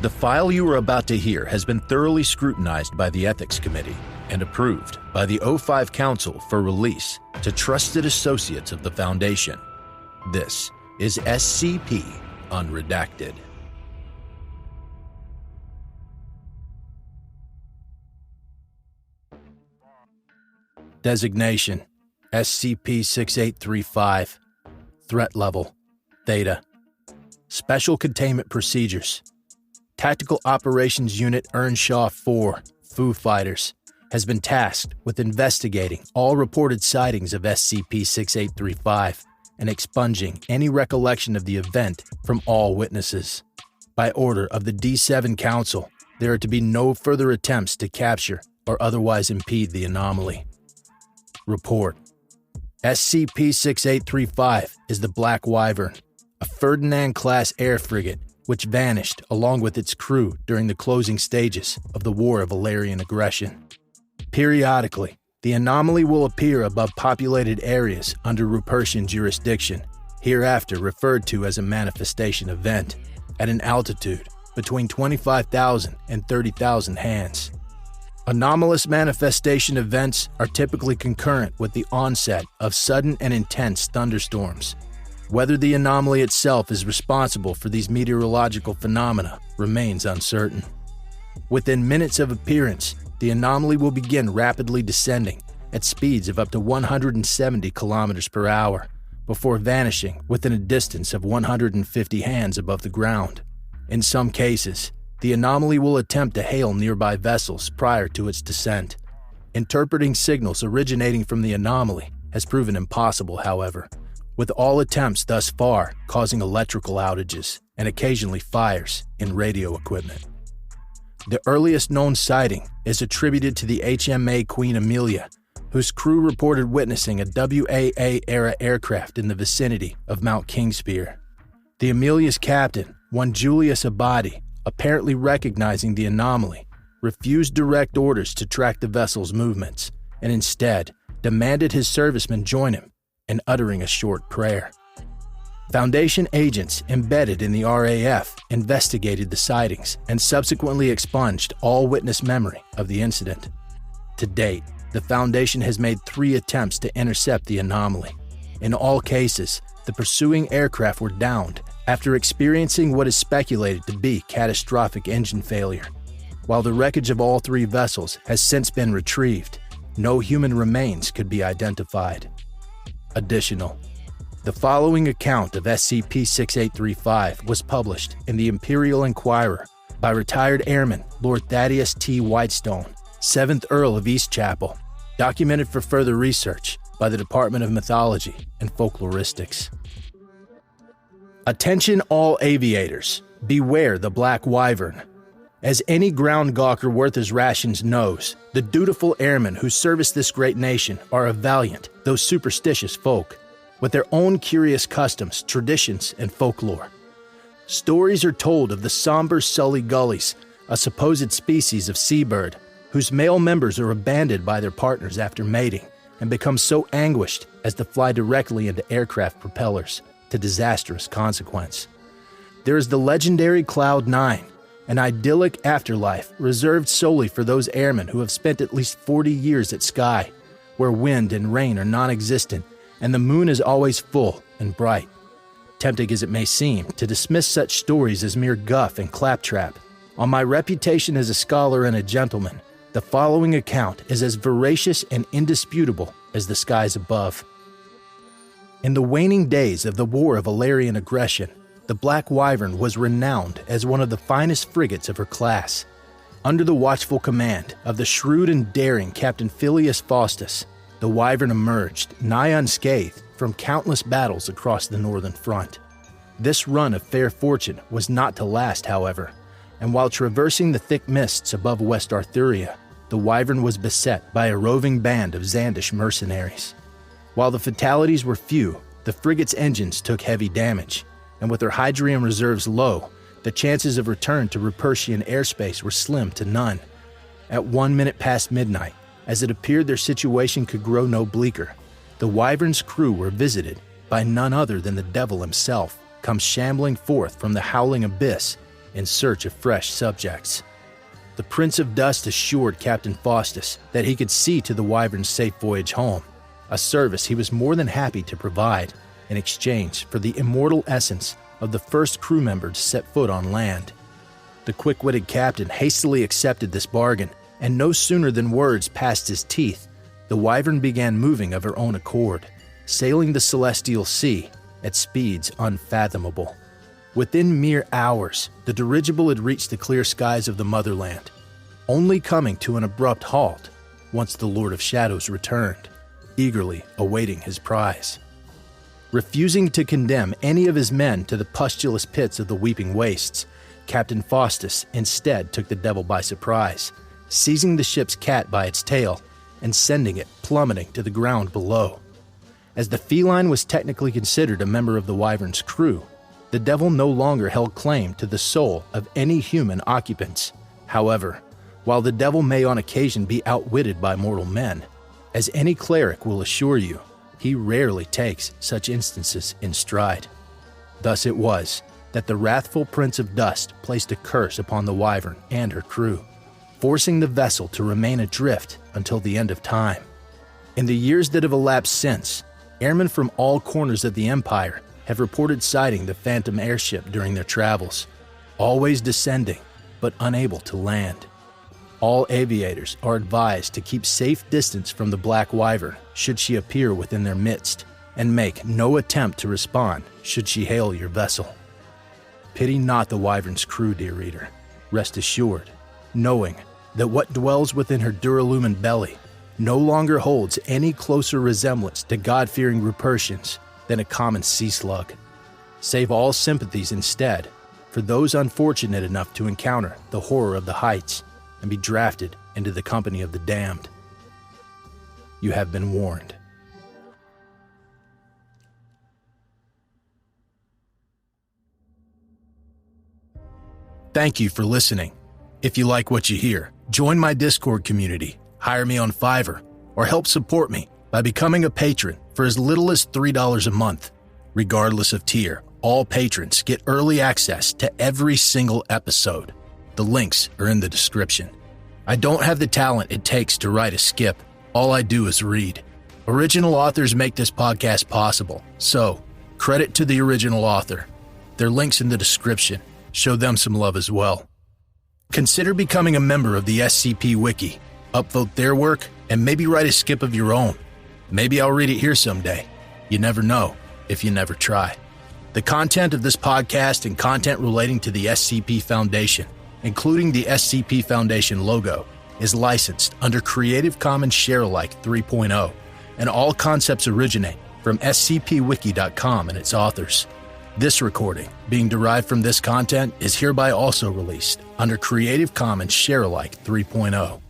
The file you are about to hear has been thoroughly scrutinized by the Ethics Committee and approved by the O5 Council for release to trusted associates of the Foundation. This is SCP Unredacted. Designation: SCP-6835. Threat level: Theta. Special Containment Procedures: Tactical Operations Unit Earnshaw 4, Foo Fighters, has been tasked with investigating all reported sightings of SCP-6835 and expunging any recollection of the event from all witnesses. By order of the D7 Council, there are to be no further attempts to capture or otherwise impede the anomaly. Report: SCP-6835 is the Black Wyvern, a Ferdinand-class air frigate which vanished along with its crew during the closing stages of the War of Valerian Aggression. Periodically, the anomaly will appear above populated areas under Rupertian jurisdiction, hereafter referred to as a manifestation event, at an altitude between 25,000 and 30,000 hands. Anomalous manifestation events are typically concurrent with the onset of sudden and intense thunderstorms. Whether the anomaly itself is responsible for these meteorological phenomena remains uncertain. Within minutes of appearance, the anomaly will begin rapidly descending at speeds of up to 170 kilometers per hour, before vanishing within a distance of 150 hands above the ground. In some cases, the anomaly will attempt to hail nearby vessels prior to its descent. Interpreting signals originating from the anomaly has proven impossible, however, with all attempts thus far causing electrical outages and occasionally fires in radio equipment. The earliest known sighting is attributed to the HMA Queen Amelia, whose crew reported witnessing a WAA-era aircraft in the vicinity of Mount Kingspear. The Amelia's captain, one Julius Abadi, apparently recognizing the anomaly, refused direct orders to track the vessel's movements and instead demanded his servicemen join him in uttering a short prayer. Foundation agents embedded in the RAF investigated the sightings and subsequently expunged all witness memory of the incident. To date, the Foundation has made 3 attempts to intercept the anomaly. In all cases, the pursuing aircraft were downed after experiencing what is speculated to be catastrophic engine failure. While the wreckage of all 3 vessels has since been retrieved, no human remains could be identified. Additional: the following account of SCP-6835 was published in the Imperial Inquirer by retired airman Lord Thaddeus T. Whitestone, 7th Earl of Eastchapel, documented for further research by the Department of Mythology and Folkloristics. Attention all aviators, beware the Black Wyvern. As any ground gawker worth his rations knows, the dutiful airmen who service this great nation are a valiant, though superstitious folk, with their own curious customs, traditions, and folklore. Stories are told of the somber Sully Gullies, a supposed species of seabird, whose male members are abandoned by their partners after mating and become so anguished as to fly directly into aircraft propellers, to disastrous consequence. There is the legendary Cloud 9, an idyllic afterlife reserved solely for those airmen who have spent at least 40 years at Sky, where wind and rain are non-existent and the moon is always full and bright. Tempting as it may seem to dismiss such stories as mere guff and claptrap, on my reputation as a scholar and a gentleman, the following account is as veracious and indisputable as the skies above. In the waning days of the War of Valerian Aggression, the Black Wyvern was renowned as one of the finest frigates of her class. Under the watchful command of the shrewd and daring Captain Phileas Faustus, the Wyvern emerged, nigh unscathed, from countless battles across the Northern Front. This run of fair fortune was not to last, however, and while traversing the thick mists above West Arthuria, the Wyvern was beset by a roving band of Zandish mercenaries. While the fatalities were few, the frigate's engines took heavy damage, and with her hydrium reserves low, the chances of return to Rupertian airspace were slim to none. At 1 minute past midnight, as it appeared their situation could grow no bleaker, the Wyvern's crew were visited by none other than the devil himself, come shambling forth from the howling abyss in search of fresh subjects. The Prince of Dust assured Captain Faustus that he could see to the Wyvern's safe voyage home, a service he was more than happy to provide in exchange for the immortal essence of the first crew member to set foot on land. The quick-witted captain hastily accepted this bargain, and no sooner than words passed his teeth, the Wyvern began moving of her own accord, sailing the celestial sea at speeds unfathomable. Within mere hours, the dirigible had reached the clear skies of the motherland, only coming to an abrupt halt once the Lord of Shadows returned, eagerly awaiting his prize. Refusing to condemn any of his men to the pustulous pits of the Weeping Wastes, Captain Faustus instead took the devil by surprise, seizing the ship's cat by its tail and sending it plummeting to the ground below. As the feline was technically considered a member of the Wyvern's crew, the devil no longer held claim to the soul of any human occupants. However, while the devil may on occasion be outwitted by mortal men, as any cleric will assure you, he rarely takes such instances in stride. Thus it was that the wrathful Prince of Dust placed a curse upon the Wyvern and her crew, forcing the vessel to remain adrift until the end of time. In the years that have elapsed since, airmen from all corners of the Empire have reported sighting the Phantom Airship during their travels, always descending but unable to land. All aviators are advised to keep safe distance from the Black Wyvern should she appear within their midst, and make no attempt to respond should she hail your vessel. Pity not the Wyvern's crew, dear reader. Rest assured, knowing that what dwells within her duralumin belly no longer holds any closer resemblance to God-fearing Rupertians than a common sea slug. Save all sympathies instead for those unfortunate enough to encounter the horror of the heights and be drafted into the company of the damned. You have been warned. Thank you for listening. If you like what you hear, join my Discord community, hire me on Fiverr, or help support me by becoming a patron for as little as $3 a month. Regardless of tier, all patrons get early access to every single episode. The links are in the description. I don't have the talent it takes to write a skip. All I do is read. Original authors make this podcast possible, so credit to the original author. Their links in the description. Show them some love as well. Consider becoming a member of the SCP Wiki. Upvote their work and maybe write a skip of your own. Maybe I'll read it here someday. You never know if you never try. The content of this podcast and content relating to the SCP Foundation, including the SCP Foundation logo, is licensed under Creative Commons Sharealike 3.0, and all concepts originate from scpwiki.com and its authors. This recording, being derived from this content, is hereby also released under Creative Commons Sharealike 3.0.